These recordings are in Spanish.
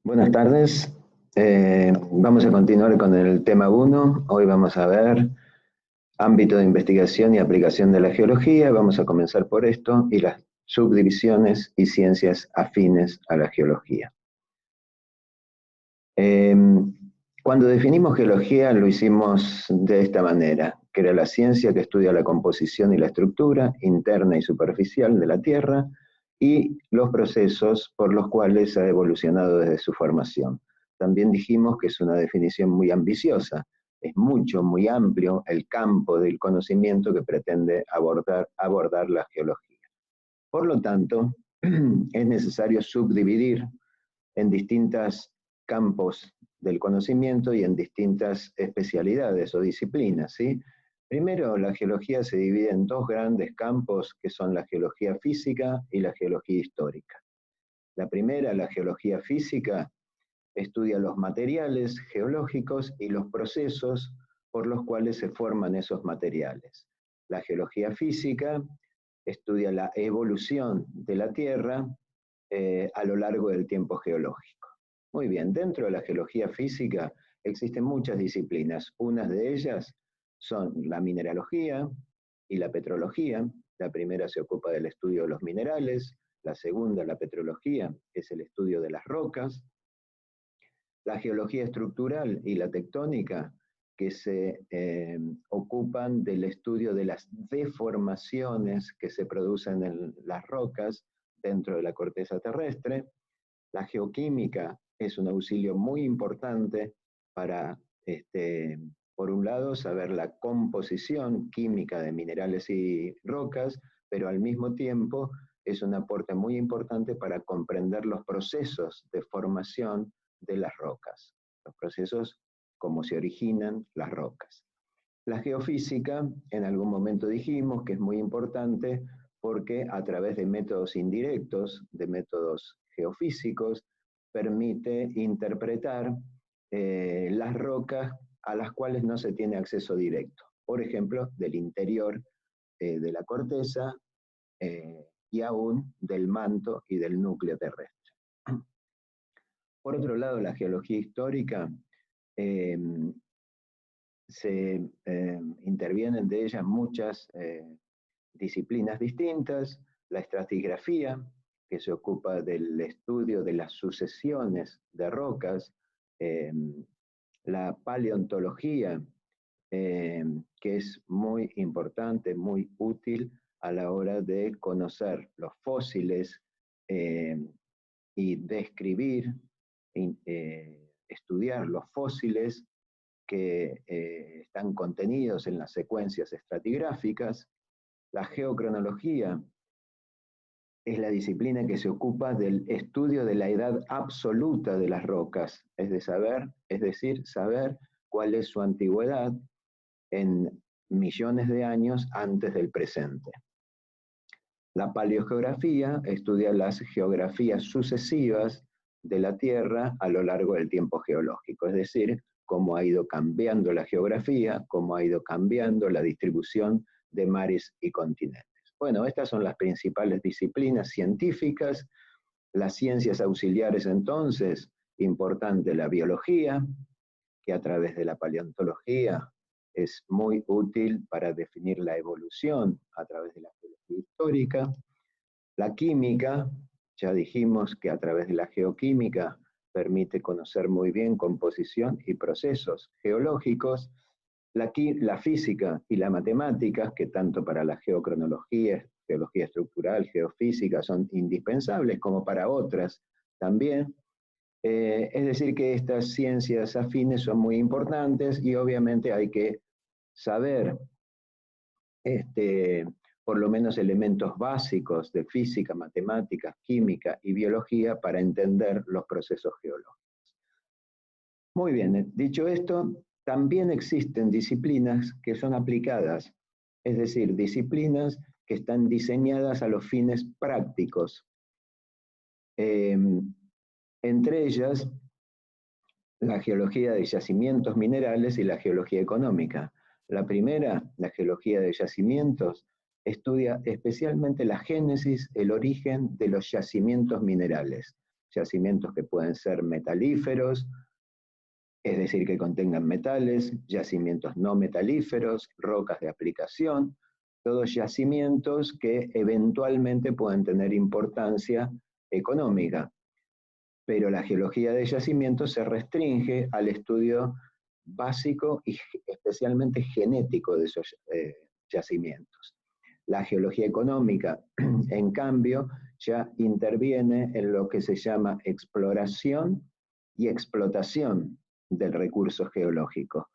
Buenas tardes. Vamos a continuar con el tema 1. Hoy vamos a ver ámbito de investigación y aplicación de la geología. Vamos a comenzar por esto y las subdivisiones y ciencias afines a la geología. Cuando definimos geología lo hicimos de esta manera, que era la ciencia que estudia la composición y la estructura interna y superficial de la Tierra y los procesos por los cuales ha evolucionado desde su formación. También dijimos que es una definición muy ambiciosa, es muy amplio el campo del conocimiento que pretende abordar la geología. Por lo tanto, es necesario subdividir en distintos campos del conocimiento y en distintas especialidades o disciplinas, ¿sí? Primero, la geología se divide en dos grandes campos, que son la geología física y la geología histórica. La primera, la geología física, estudia los materiales geológicos y los procesos por los cuales se forman esos materiales. La geología física estudia la evolución de la Tierra a lo largo del tiempo geológico. Muy bien, dentro de la geología física existen muchas disciplinas. Unas de ellas son la mineralogía y la petrología. La primera se ocupa del estudio de los minerales, la segunda, la petrología, es el estudio de las rocas. La geología estructural y la tectónica, que se ocupan del estudio de las deformaciones que se producen en las rocas dentro de la corteza terrestre. La geoquímica es un auxilio muy importante para, por un lado, saber la composición química de minerales y rocas, pero al mismo tiempo es un aporte muy importante para comprender los procesos de formación de las rocas, los procesos como se originan las rocas. La geofísica, en algún momento dijimos que es muy importante porque a través de métodos indirectos, de métodos geofísicos, permite interpretar las rocas a las cuales no se tiene acceso directo. Por ejemplo, del interior de la corteza y aún del manto y del núcleo terrestre. Por otro lado, la geología histórica se intervienen de ella muchas disciplinas distintas, la estratigrafía, que se ocupa del estudio de las sucesiones de rocas, la paleontología, que es muy importante, muy útil a la hora de conocer los fósiles y describir, estudiar los fósiles que están contenidos en las secuencias estratigráficas. La geocronología es la disciplina que se ocupa del estudio de la edad absoluta de las rocas, es decir, saber cuál es su antigüedad en millones de años antes del presente. La paleogeografía estudia las geografías sucesivas de la Tierra a lo largo del tiempo geológico, es decir, cómo ha ido cambiando la geografía, cómo ha ido cambiando la distribución de mares y continentes. Bueno, estas son las principales disciplinas científicas. Las ciencias auxiliares, entonces, importante la biología, que a través de la paleontología es muy útil para definir la evolución a través de la geología histórica. La química, ya dijimos que a través de la geoquímica permite conocer muy bien composición y procesos geológicos. La física y la matemática, que tanto para la geocronología, geología estructural, geofísica, son indispensables, como para otras también. Es decir, que estas ciencias afines son muy importantes y obviamente hay que saber por lo menos elementos básicos de física, matemáticas, química y biología para entender los procesos geológicos. Muy bien, dicho esto, también existen disciplinas que son aplicadas, es decir, disciplinas que están diseñadas a los fines prácticos. Entre ellas, la geología de yacimientos minerales y la geología económica. La primera, la geología de yacimientos, estudia especialmente la génesis, el origen de los yacimientos minerales. yacimientos que pueden ser metalíferos, es decir, que contengan metales, yacimientos no metalíferos, rocas de aplicación, todos yacimientos que eventualmente pueden tener importancia económica. Pero la geología de yacimientos se restringe al estudio básico y especialmente genético de esos yacimientos. La geología económica, en cambio, ya interviene en lo que se llama exploración y explotación del recurso geológico.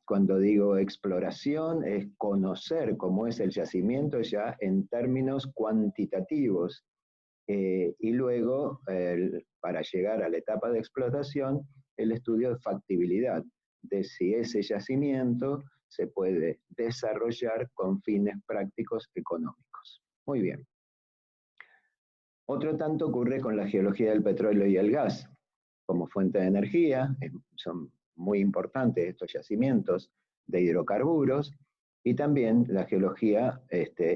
Cuando digo exploración, es conocer cómo es el yacimiento ya en términos cuantitativos, y luego, para llegar a la etapa de explotación, el estudio de factibilidad, de si ese yacimiento se puede desarrollar con fines prácticos económicos. Muy bien. Otro tanto ocurre con la geología del petróleo y el gas. Como fuente de energía, son muy importantes estos yacimientos de hidrocarburos, y también la geología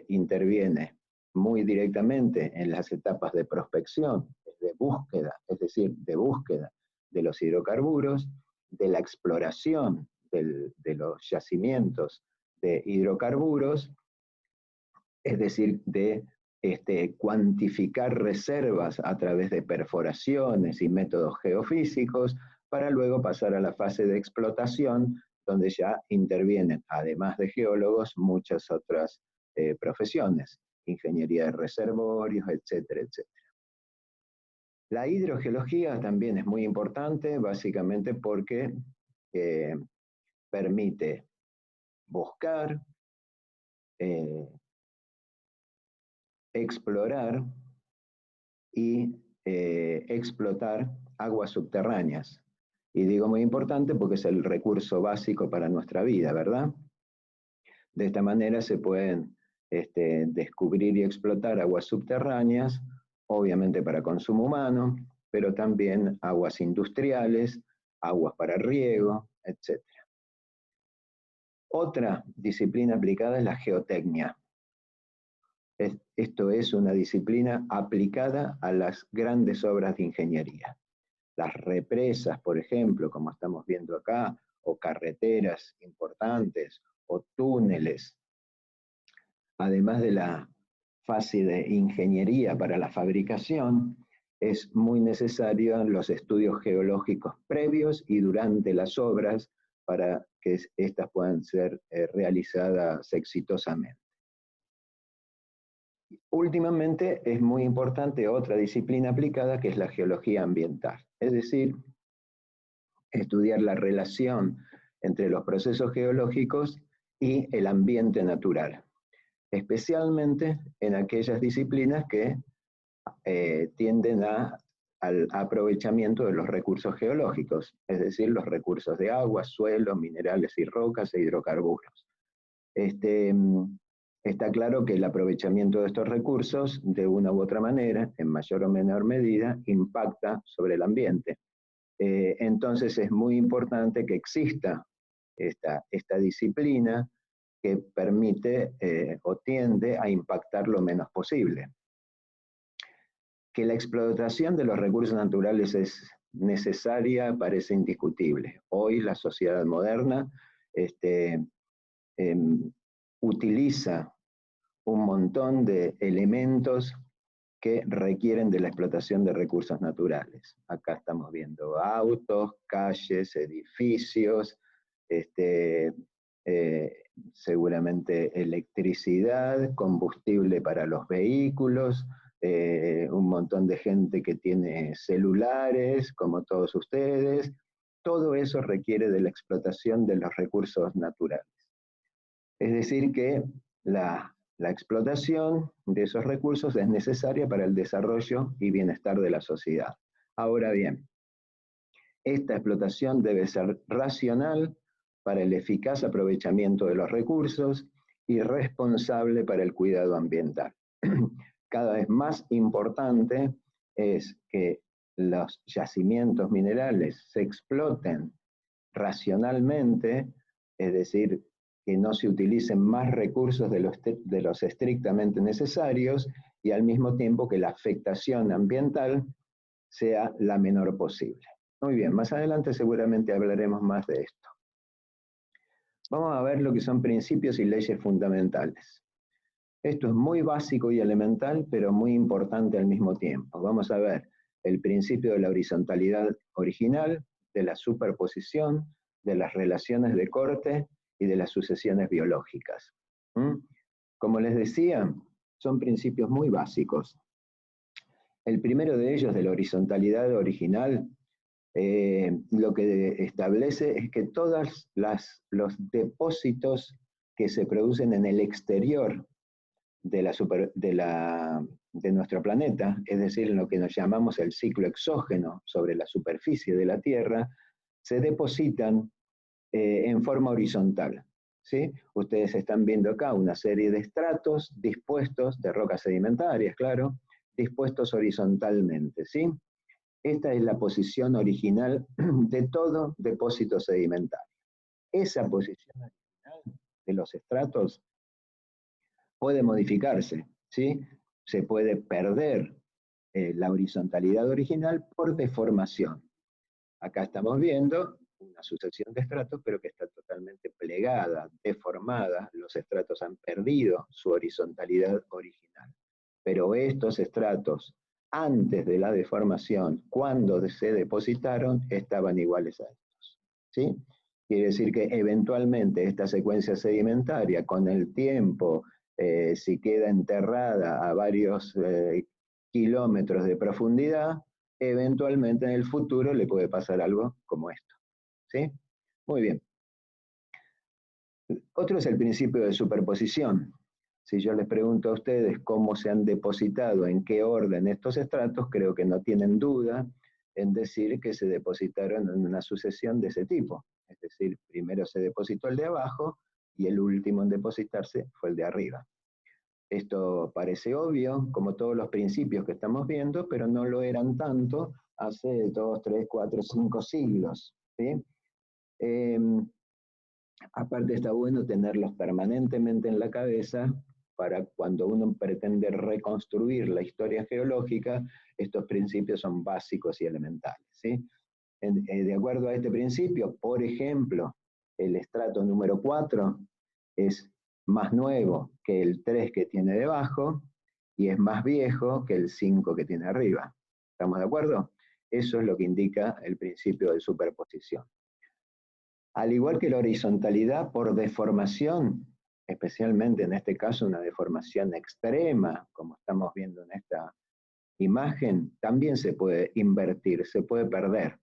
interviene muy directamente en las etapas de prospección, de búsqueda, es decir, de búsqueda de los hidrocarburos, de la exploración de los yacimientos de hidrocarburos, es decir, de cuantificar reservas a través de perforaciones y métodos geofísicos, para luego pasar a la fase de explotación, donde ya intervienen, además de geólogos, muchas otras profesiones, ingeniería de reservorios, etcétera, etcétera. La hidrogeología también es muy importante, básicamente porque permite buscar, explorar y explotar aguas subterráneas. Y digo muy importante porque es el recurso básico para nuestra vida, ¿verdad? De esta manera se pueden descubrir y explotar aguas subterráneas, obviamente para consumo humano, pero también aguas industriales, aguas para riego, etc. Otra disciplina aplicada es la geotecnia. Esto es una disciplina aplicada a las grandes obras de ingeniería. Las represas, por ejemplo, como estamos viendo acá, o carreteras importantes, o túneles. Además de la fase de ingeniería para la fabricación, es muy necesario los estudios geológicos previos y durante las obras para que éstas puedan ser realizadas exitosamente. Últimamente es muy importante otra disciplina aplicada, que es la geología ambiental, es decir, estudiar la relación entre los procesos geológicos y el ambiente natural, especialmente en aquellas disciplinas que tienden al aprovechamiento de los recursos geológicos, es decir, los recursos de agua, suelos, minerales y rocas e hidrocarburos. Está claro que el aprovechamiento de estos recursos, de una u otra manera, en mayor o menor medida, impacta sobre el ambiente. Entonces es muy importante que exista esta disciplina que permite o tiende a impactar lo menos posible. Que la explotación de los recursos naturales es necesaria parece indiscutible. Hoy la sociedad moderna utiliza un montón de elementos que requieren de la explotación de recursos naturales. Acá estamos viendo autos, calles, edificios, seguramente electricidad, combustible para los vehículos, un montón de gente que tiene celulares, como todos ustedes. Todo eso requiere de la explotación de los recursos naturales. Es decir, que la explotación de esos recursos es necesaria para el desarrollo y bienestar de la sociedad. Ahora bien, esta explotación debe ser racional para el eficaz aprovechamiento de los recursos y responsable para el cuidado ambiental. Cada vez más importante es que los yacimientos minerales se exploten racionalmente, es decir, que no se utilicen más recursos de los estrictamente necesarios, y al mismo tiempo que la afectación ambiental sea la menor posible. Muy bien, más adelante seguramente hablaremos más de esto. Vamos a ver lo que son principios y leyes fundamentales. Esto es muy básico y elemental, pero muy importante al mismo tiempo. Vamos a ver el principio de la horizontalidad original, de la superposición, de las relaciones de corte y de las sucesiones biológicas. Como les decía, son principios muy básicos. El primero de ellos, de la horizontalidad original, lo que establece es que todos los depósitos que se producen en el exterior de nuestro planeta, es decir, en lo que nos llamamos el ciclo exógeno sobre la superficie de la Tierra, se depositan en forma horizontal. ¿Sí? Ustedes están viendo acá una serie de estratos dispuestos, de rocas sedimentarias, claro, dispuestos horizontalmente. ¿Sí? Esta es la posición original de todo depósito sedimentario. Esa posición original de los estratos puede modificarse, ¿sí? Se puede perder la horizontalidad original por deformación. Acá estamos viendo una sucesión de estratos, pero que está totalmente plegada, deformada. Los estratos han perdido su horizontalidad original. Pero estos estratos, antes de la deformación, cuando se depositaron, estaban iguales a estos. ¿Sí? Quiere decir que eventualmente esta secuencia sedimentaria, con el tiempo, si queda enterrada a varios kilómetros de profundidad, eventualmente en el futuro le puede pasar algo como esto. ¿Sí? Muy bien. Otro es el principio de superposición. Si yo les pregunto a ustedes cómo se han depositado, en qué orden estos estratos, creo que no tienen duda en decir que se depositaron en una sucesión de ese tipo. Es decir, primero se depositó el de abajo y el último en depositarse fue el de arriba. Esto parece obvio, como todos los principios que estamos viendo, pero no lo eran tanto hace 2, 3, 4, 5 siglos. ¿Sí? Aparte está bueno tenerlos permanentemente en la cabeza para cuando uno pretende reconstruir la historia geológica, estos principios son básicos y elementales. ¿Sí? De acuerdo a este principio, por ejemplo, el estrato número 4 es más nuevo que el 3 que tiene debajo y es más viejo que el 5 que tiene arriba. ¿Estamos de acuerdo? Eso es lo que indica el principio de superposición. Al igual que la horizontalidad por deformación, especialmente en este caso una deformación extrema, como estamos viendo en esta imagen, también se puede invertir, se puede perder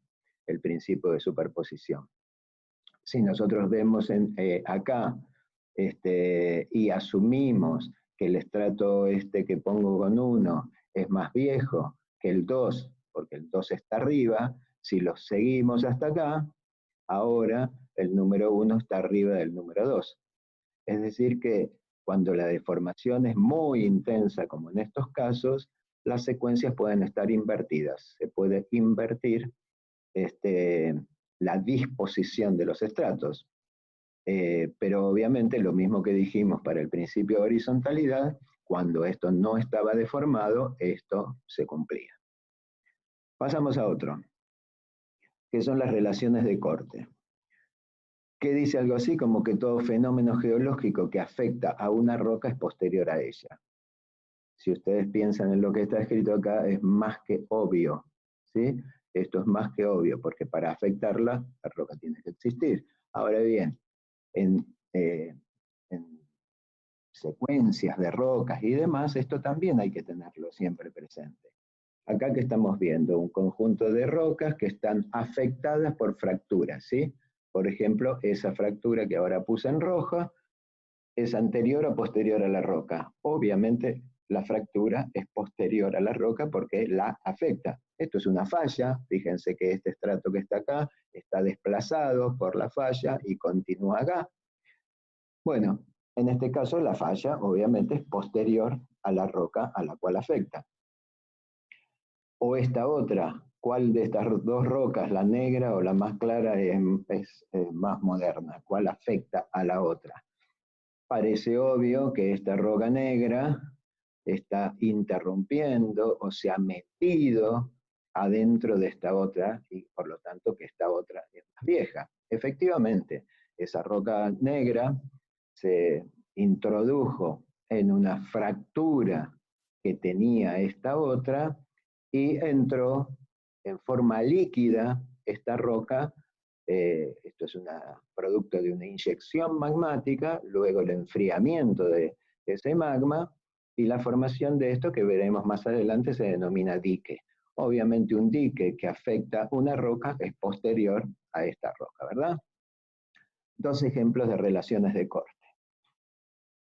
el principio de superposición. Si nosotros vemos acá y asumimos que el estrato que pongo con 1 es más viejo que el 2, porque el 2 está arriba, si los seguimos hasta acá, ahora el número 1 está arriba del número 2. Es decir que cuando la deformación es muy intensa, como en estos casos, las secuencias pueden estar invertidas. Se puede invertir la disposición de los estratos. Pero obviamente lo mismo que dijimos para el principio de horizontalidad, cuando esto no estaba deformado, esto se cumplía. Pasamos a otro, que son las relaciones de corte, que dice algo así como que todo fenómeno geológico que afecta a una roca es posterior a ella. Si ustedes piensan en lo que está escrito acá, es más que obvio, ¿sí? Esto es más que obvio, porque para afectarla, la roca tiene que existir. Ahora bien, en secuencias de rocas y demás, esto también hay que tenerlo siempre presente. Acá que estamos viendo un conjunto de rocas que están afectadas por fracturas, ¿sí? Por ejemplo, esa fractura que ahora puse en roja es anterior o posterior a la roca. Obviamente la fractura es posterior a la roca porque la afecta. Esto es una falla, fíjense que este estrato que está acá está desplazado por la falla y continúa acá. Bueno, en este caso la falla obviamente es posterior a la roca a la cual afecta. O esta otra, ¿cuál de estas dos rocas, la negra o la más clara, es más moderna? ¿Cuál afecta a la otra? Parece obvio que esta roca negra está interrumpiendo o se ha metido adentro de esta otra, y por lo tanto que esta otra es más vieja. Efectivamente, esa roca negra se introdujo en una fractura que tenía esta otra y entró en forma líquida esta roca. Esto es un producto de una inyección magmática, luego el enfriamiento de ese magma y la formación de esto que veremos más adelante se denomina dique. Obviamente un dique que afecta una roca es posterior a esta roca, ¿verdad? Dos ejemplos de relaciones de corte.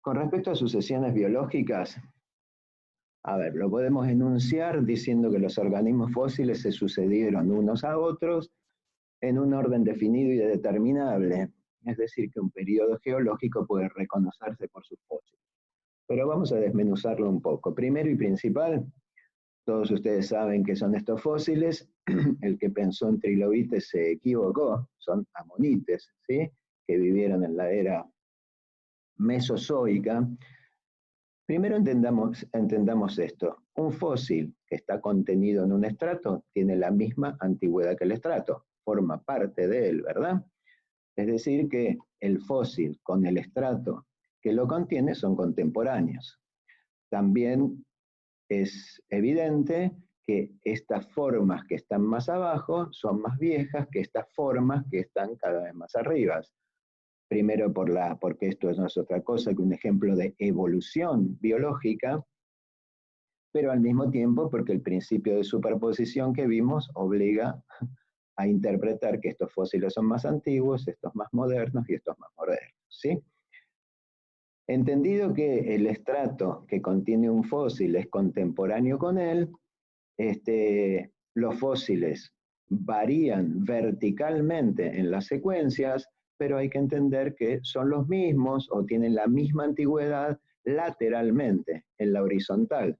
Con respecto a sucesiones biológicas, a ver, lo podemos enunciar diciendo que los organismos fósiles se sucedieron unos a otros en un orden definido y determinable, es decir, que un periodo geológico puede reconocerse por sus fósiles. Pero vamos a desmenuzarlo un poco. Primero y principal, todos ustedes saben que son estos fósiles. El que pensó en trilobites se equivocó, son amonites, ¿sí? Que vivieron en la era mesozoica. Primero entendamos esto. Un fósil que está contenido en un estrato tiene la misma antigüedad que el estrato, forma parte de él, ¿verdad? Es decir, que el fósil con el estrato que lo contiene son contemporáneos. También es evidente que estas formas que están más abajo son más viejas que estas formas que están cada vez más arriba. Primero porque esto no es otra cosa que un ejemplo de evolución biológica, pero al mismo tiempo porque el principio de superposición que vimos obliga a interpretar que estos fósiles son más antiguos, estos más modernos y estos más modernos, ¿sí? Entendido que el estrato que contiene un fósil es contemporáneo con él, los fósiles varían verticalmente en las secuencias, pero hay que entender que son los mismos o tienen la misma antigüedad lateralmente, en la horizontal.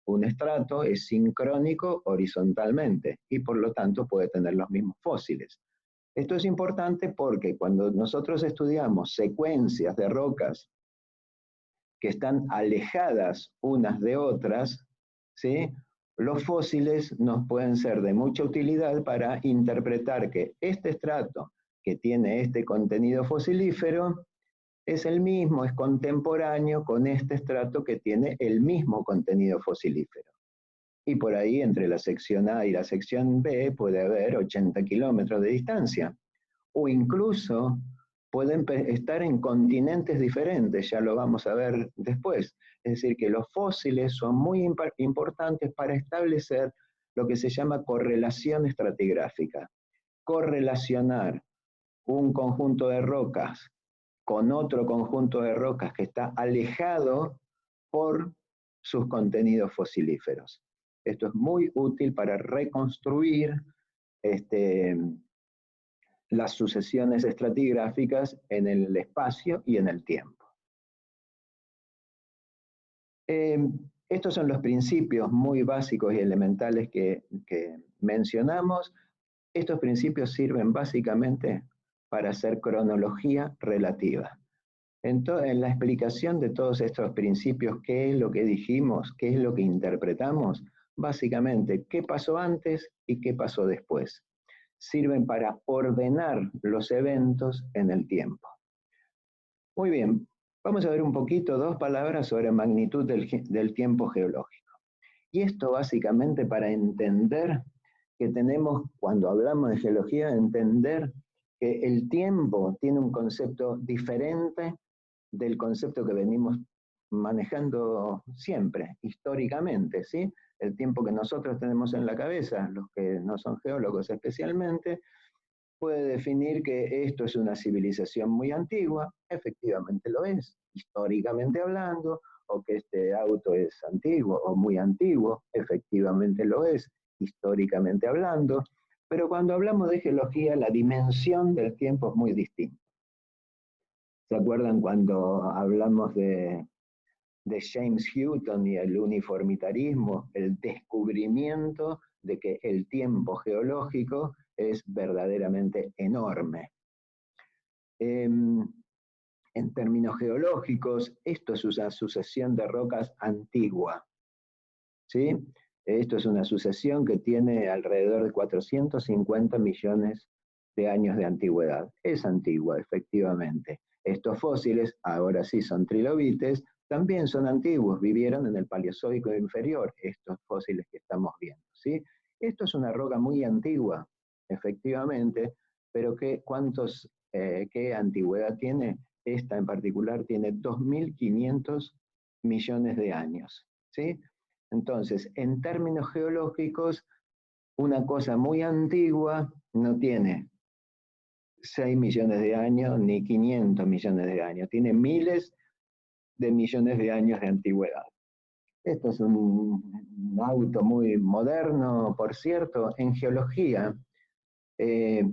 Un estrato es sincrónico horizontalmente y por lo tanto puede tener los mismos fósiles. Esto es importante porque cuando nosotros estudiamos secuencias de rocas que están alejadas unas de otras, ¿sí? Los fósiles nos pueden ser de mucha utilidad para interpretar que este estrato que tiene este contenido fosilífero es el mismo, es contemporáneo con este estrato que tiene el mismo contenido fosilífero. Y por ahí, entre la sección A y la sección B, puede haber 80 kilómetros de distancia. O incluso pueden estar en continentes diferentes, ya lo vamos a ver después. Es decir, que los fósiles son muy importantes para establecer lo que se llama correlación estratigráfica. Correlacionar un conjunto de rocas con otro conjunto de rocas que está alejado por sus contenidos fosilíferos. Esto es muy útil para reconstruir las sucesiones estratigráficas en el espacio y en el tiempo. Estos son los principios muy básicos y elementales que mencionamos. Estos principios sirven básicamente para hacer cronología relativa. En la explicación de todos estos principios, ¿qué es lo que dijimos? ¿Qué es lo que interpretamos? Básicamente, ¿qué pasó antes y qué pasó después? Sirven para ordenar los eventos en el tiempo. Muy bien, vamos a ver un poquito, dos palabras sobre magnitud del tiempo geológico. Y esto básicamente para entender que tenemos, cuando hablamos de geología, entender que el tiempo tiene un concepto diferente del concepto que venimos manejando siempre, históricamente, ¿sí? El tiempo que nosotros tenemos en la cabeza, los que no son geólogos especialmente, puede definir que esto es una civilización muy antigua, efectivamente lo es, históricamente hablando, o que este auto es antiguo o muy antiguo, efectivamente lo es, históricamente hablando, pero cuando hablamos de geología, la dimensión del tiempo es muy distinta. ¿Se acuerdan cuando hablamos de James Hutton y el uniformitarismo, el descubrimiento de que el tiempo geológico es verdaderamente enorme? En términos geológicos, esto es una sucesión de rocas antigua, ¿sí? Esto es una sucesión que tiene alrededor de 450 millones de años de antigüedad. Es antigua, efectivamente. Estos fósiles, ahora sí son trilobites, también son antiguos, vivieron en el Paleozoico inferior, estos fósiles que estamos viendo, ¿sí? Esto es una roca muy antigua, efectivamente, pero ¿qué antigüedad tiene? Esta en particular tiene 2.500 millones de años, ¿sí? Entonces, en términos geológicos, una cosa muy antigua no tiene 6 millones de años ni 500 millones de años, tiene miles de millones de años de antigüedad. Esto es un auto muy moderno, por cierto. En geología, eh,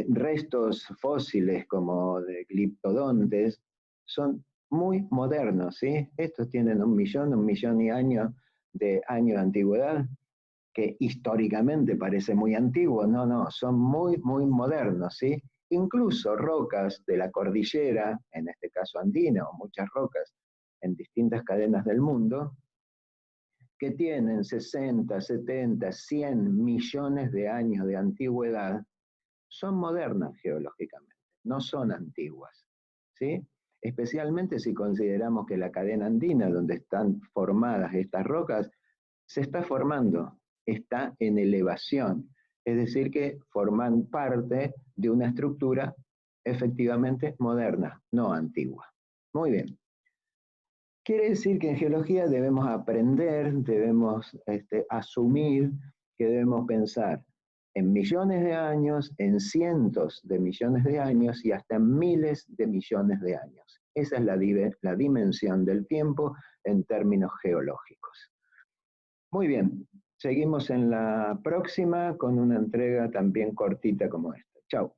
restos fósiles como de gliptodontes son muy modernos, ¿sí? Estos tienen 1 millón y años de antigüedad, que históricamente parece muy antiguo. No, no, son muy, muy modernos, ¿sí? Incluso rocas de la cordillera, en este caso andina, o muchas rocas en distintas cadenas del mundo, que tienen 60, 70, 100 millones de años de antigüedad, son modernas geológicamente, no son antiguas, ¿sí? Especialmente si consideramos que la cadena andina, donde están formadas estas rocas, se está formando, está en elevación, es decir, que forman parte de una estructura efectivamente moderna, no antigua. Muy bien. Quiere decir que en geología debemos aprender, debemos asumir que debemos pensar en millones de años, en cientos de millones de años y hasta en miles de millones de años. Esa es la dimensión del tiempo en términos geológicos. Muy bien, seguimos en la próxima con una entrega también cortita como esta. Chao.